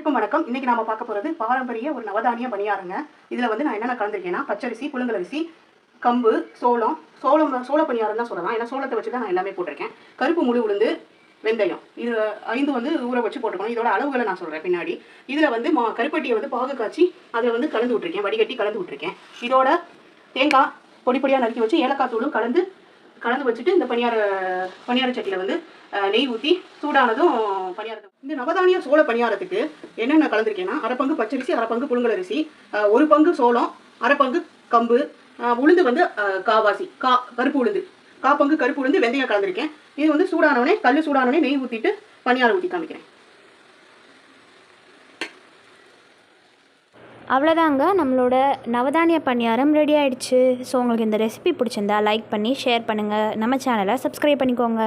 அனைவருக்கும் வணக்கம். இன்னைக்கு நாம பார்க்க போறது பாரம்பரிய ஒரு நவதானிய பணியாரங்க. இதுல வந்து நான் என்னென்ன கலந்துருக்கேன்னா பச்சரிசி, புழுங்கலரிசி, கம்பு, சோள பணியாரம் தான் சொல்லலாம். ஏன்னா சோளத்தை வச்சு தான் நான் எல்லாமே போட்டிருக்கேன். கருப்பு முழு உளுந்து, வெந்தயம், இது 5 வந்து ஊற வச்சு போட்டுக்கணும். இதோட அளவுகளை நான் சொல்றேன் பின்னாடி. இதுல வந்து கருப்பட்டியை வந்து பாகு காய்ச்சி அதில் வந்து கலந்து விட்டுருக்கேன், வடிகட்டி கலந்து விட்டுருக்கேன். இதோட தேங்காய் பொடி பொடியாக நறுக்கி வச்சு ஏலக்காய் தூளும் கலந்து வச்சுட்டு இந்த பணியார சட்டியில் வந்து நெய் ஊற்றி சூடானதும் பணியாரத்தை இந்த நவதானிய சோள பணியாரத்துக்கு என்னென்ன கலந்துருக்கேன்னா அரை பங்கு பச்சரிசி, அரை பங்கு புழுங்கலரிசி, 1 பங்கு சோளம், அரை பங்கு கம்பு, உளுந்து வந்து கருப்பு உளுந்து, பங்கு கருப்பு உளுந்து, வெந்தயம் கலந்துருக்கேன். இது வந்து சூடானவனே சூடானவனே நெய் ஊற்றிட்டு பணியாரம் ஊற்றி காமிக்கிறேன். அவ்வளோதாங்க, நம்மளோட நவதானிய பணியாரம் ரெடி ஆகிடுச்சு. ஸோ உங்களுக்கு இந்த ரெசிபி பிடிச்சிருந்தா லைக் பண்ணி ஷேர் பண்ணுங்கள். நம்ம சேனலை சப்ஸ்கிரைப் பண்ணிக்கோங்க.